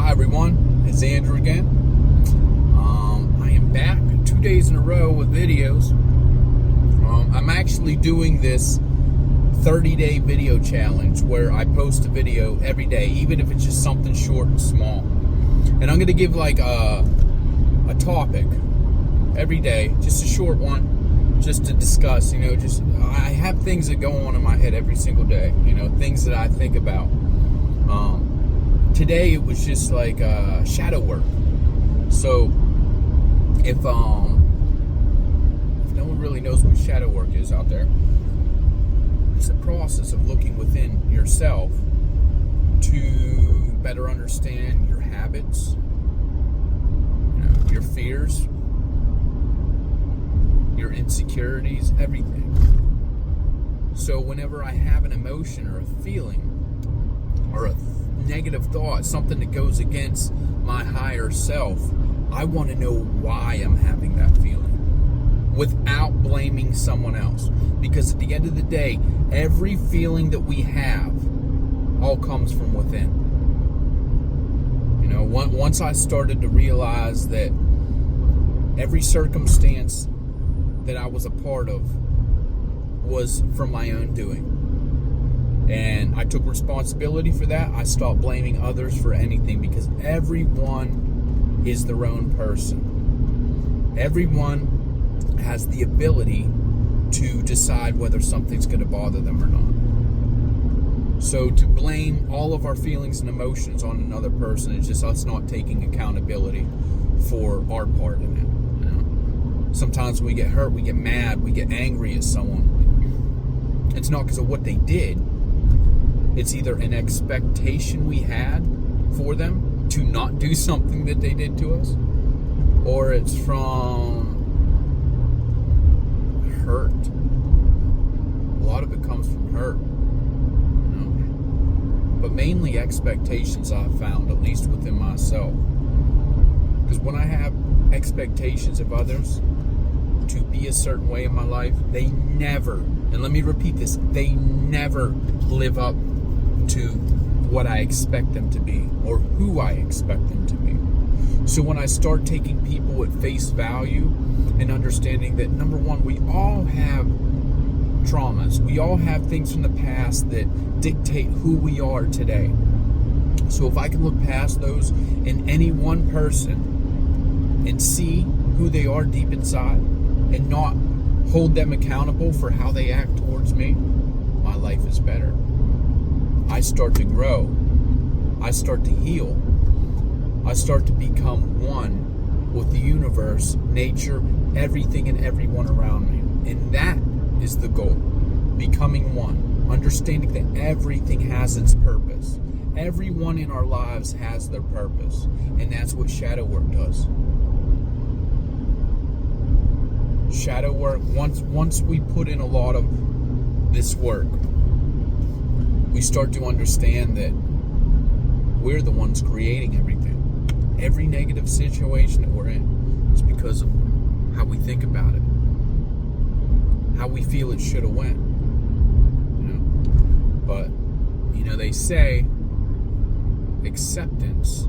Hi everyone, it's Andrew again. I am back 2 days in a row with videos. I'm actually doing this 30-day video challenge where I post a video every day, even if it's just something short and small. And I'm going to give like a topic every day, just a short one, just to discuss, I have things that go on in my head every single day, things that I think about. Today it was just like shadow work. So if no one really knows what shadow work is out there, it's the process of looking within yourself to better understand your habits, your fears, your insecurities, everything. So whenever I have an emotion or a feeling or a negative thought, something that goes against my higher self, I want to know why I'm having that feeling without blaming someone else. Because at the end of the day, every feeling that we have all comes from within. Once I started to realize that every circumstance that I was a part of was from my own doing, and I took responsibility for that, I stopped blaming others for anything, because everyone is their own person. Everyone has the ability to decide whether something's going to bother them or not. So to blame all of our feelings and emotions on another person is just us not taking accountability for our part in it. Sometimes when we get hurt, we get mad, we get angry at someone. It's not because of what they did. It's either an expectation we had for them to not do something that they did to us, or it's from hurt. A lot of it comes from hurt. But mainly expectations, I've found, at least within myself. Because when I have expectations of others to be a certain way in my life, they never, and let me repeat this, they never live up to what I expect them to be or who I expect them to be. So when I start taking people at face value and understanding that, number one, we all have traumas, we all have things from the past that dictate who we are today. So if I can look past those in any one person and see who they are deep inside and not hold them accountable for how they act towards me, my life is better. I start to grow. I start to heal. I start to become one with the universe, nature, everything and everyone around me. And that is the goal. Becoming one. Understanding that everything has its purpose. Everyone in our lives has their purpose. And that's what shadow work does. Shadow work, once we put in a lot of this work, we start to understand that we're the ones creating everything. Every negative situation that we're in is because of how we think about it, how we feel it should have went. But they say acceptance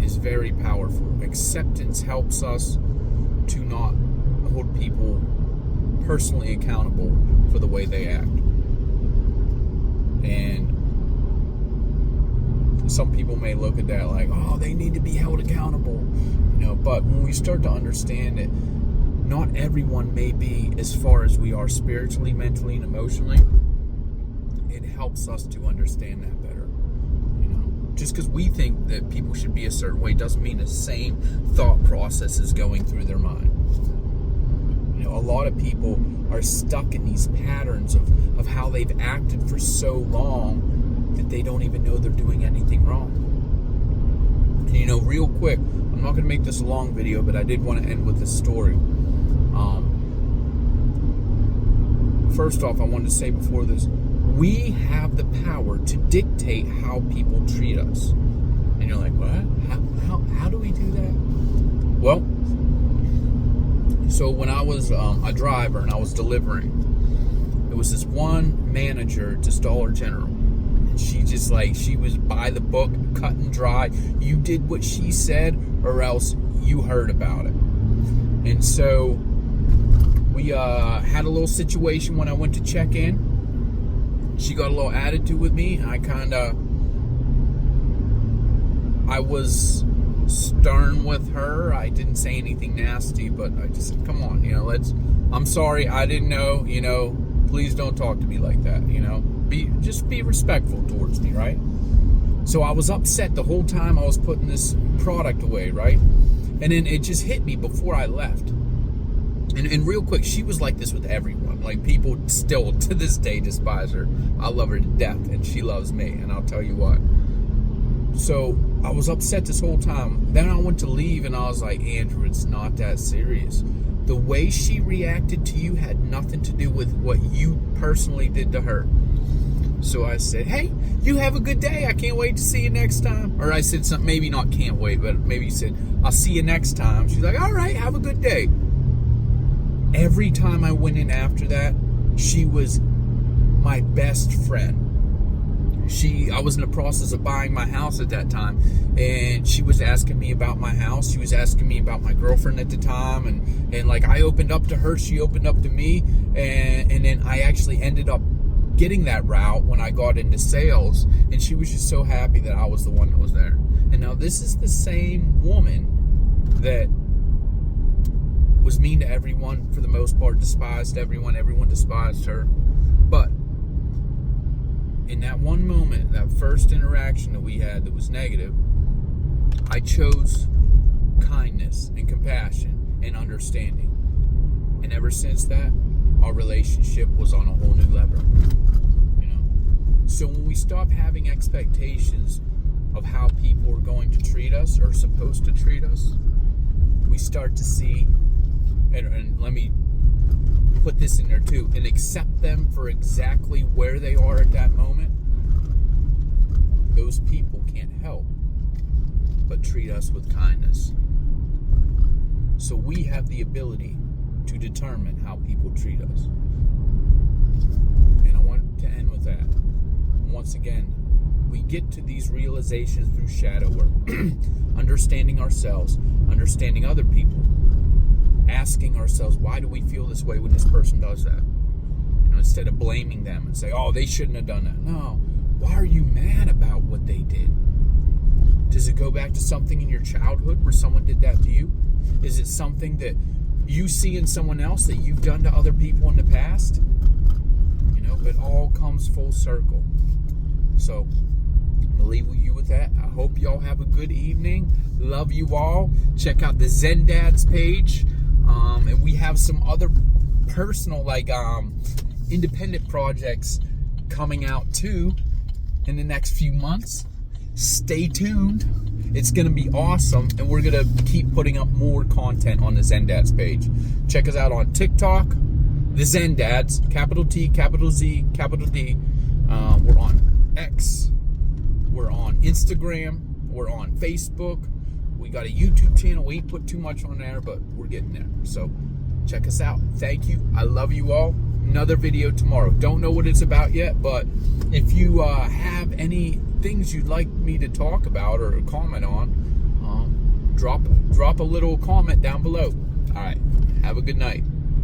is very powerful. Acceptance helps us to not hold people personally accountable for the way they act. And some people may look at that like, oh, they need to be held accountable. But when we start to understand that not everyone may be as far as we are spiritually, mentally, and emotionally, it helps us to understand that better. Just because we think that people should be a certain way doesn't mean the same thought process is going through their mind. A lot of people are stuck in these patterns of how they've acted for so long that they don't even know they're doing anything wrong. And real quick, I'm not going to make this a long video, but I did want to end with this story. First off, I wanted to say before this, we have the power to dictate how people treat us. And you're like, what? How do we do that? Well, so when I was a driver and I was delivering, there was this one manager at this Dollar General. And she just like, she was by the book, cut and dry. You did what she said, or else you heard about it. And so we had a little situation when I went to check in. She got a little attitude with me, and I was stern with her. I didn't say anything nasty, but I just said, come on, I'm sorry, I didn't know, please don't talk to me like that, just be respectful towards me, right? So I was upset the whole time I was putting this product away, right? And then it just hit me before I left. And real quick, she was like this with everyone. Like, people still to this day despise her. I love her to death, and she loves me, and I'll tell you what. So I was upset this whole time. Then I went to leave, and I was like, Andrew, it's not that serious. The way she reacted to you had nothing to do with what you personally did to her. So I said, hey, you have a good day. I can't wait to see you next time. Or I said something, maybe not can't wait, but maybe you said, I'll see you next time. She's like, all right, have a good day. Every time I went in after that, she was my best friend. I was in the process of buying my house at that time, and she was asking me about my house. She was asking me about my girlfriend at the time, and like, I opened up to her, she opened up to me, and then I actually ended up getting that route when I got into sales, and she was just so happy that I was the one that was there. And now this is the same woman that was mean to everyone for the most part, despised everyone despised her. But in that one moment, that first interaction that we had that was negative, I chose kindness and compassion and understanding. And ever since that, our relationship was on a whole new level. So when we stop having expectations of how people are going to treat us or supposed to treat us, we start to see, and let me put this in there too, and accept them for exactly where they are at that moment. Those people can't help but treat us with kindness. So we have the ability to determine how people treat us. And I want to end with that. Once again, we get to these realizations through shadow work. Understanding ourselves, understanding other people, asking ourselves, why do we feel this way when this person does that? Instead of blaming them and say, oh, they shouldn't have done that. No, why are you mad about what they did? Does it go back to something in your childhood where someone did that to you? Is it something that you see in someone else that you've done to other people in the past? It all comes full circle. So I'm gonna leave you with that. I hope y'all have a good evening. Love you all. Check out the Zen Dads page. And we have some other personal, independent projects coming out too in the next few months. Stay tuned. It's going to be awesome, and we're going to keep putting up more content on the Zen Dads page. Check us out on TikTok, the Zen Dads, capital T, capital Z, capital D. We're on X. We're on Instagram. We're on Facebook. We got a YouTube channel. We ain't put too much on there, but we're getting there. So check us out. Thank you. I love you all. Another video tomorrow. Don't know what it's about yet, but if you have any things you'd like me to talk about or comment on, drop a little comment down below. All right. Have a good night.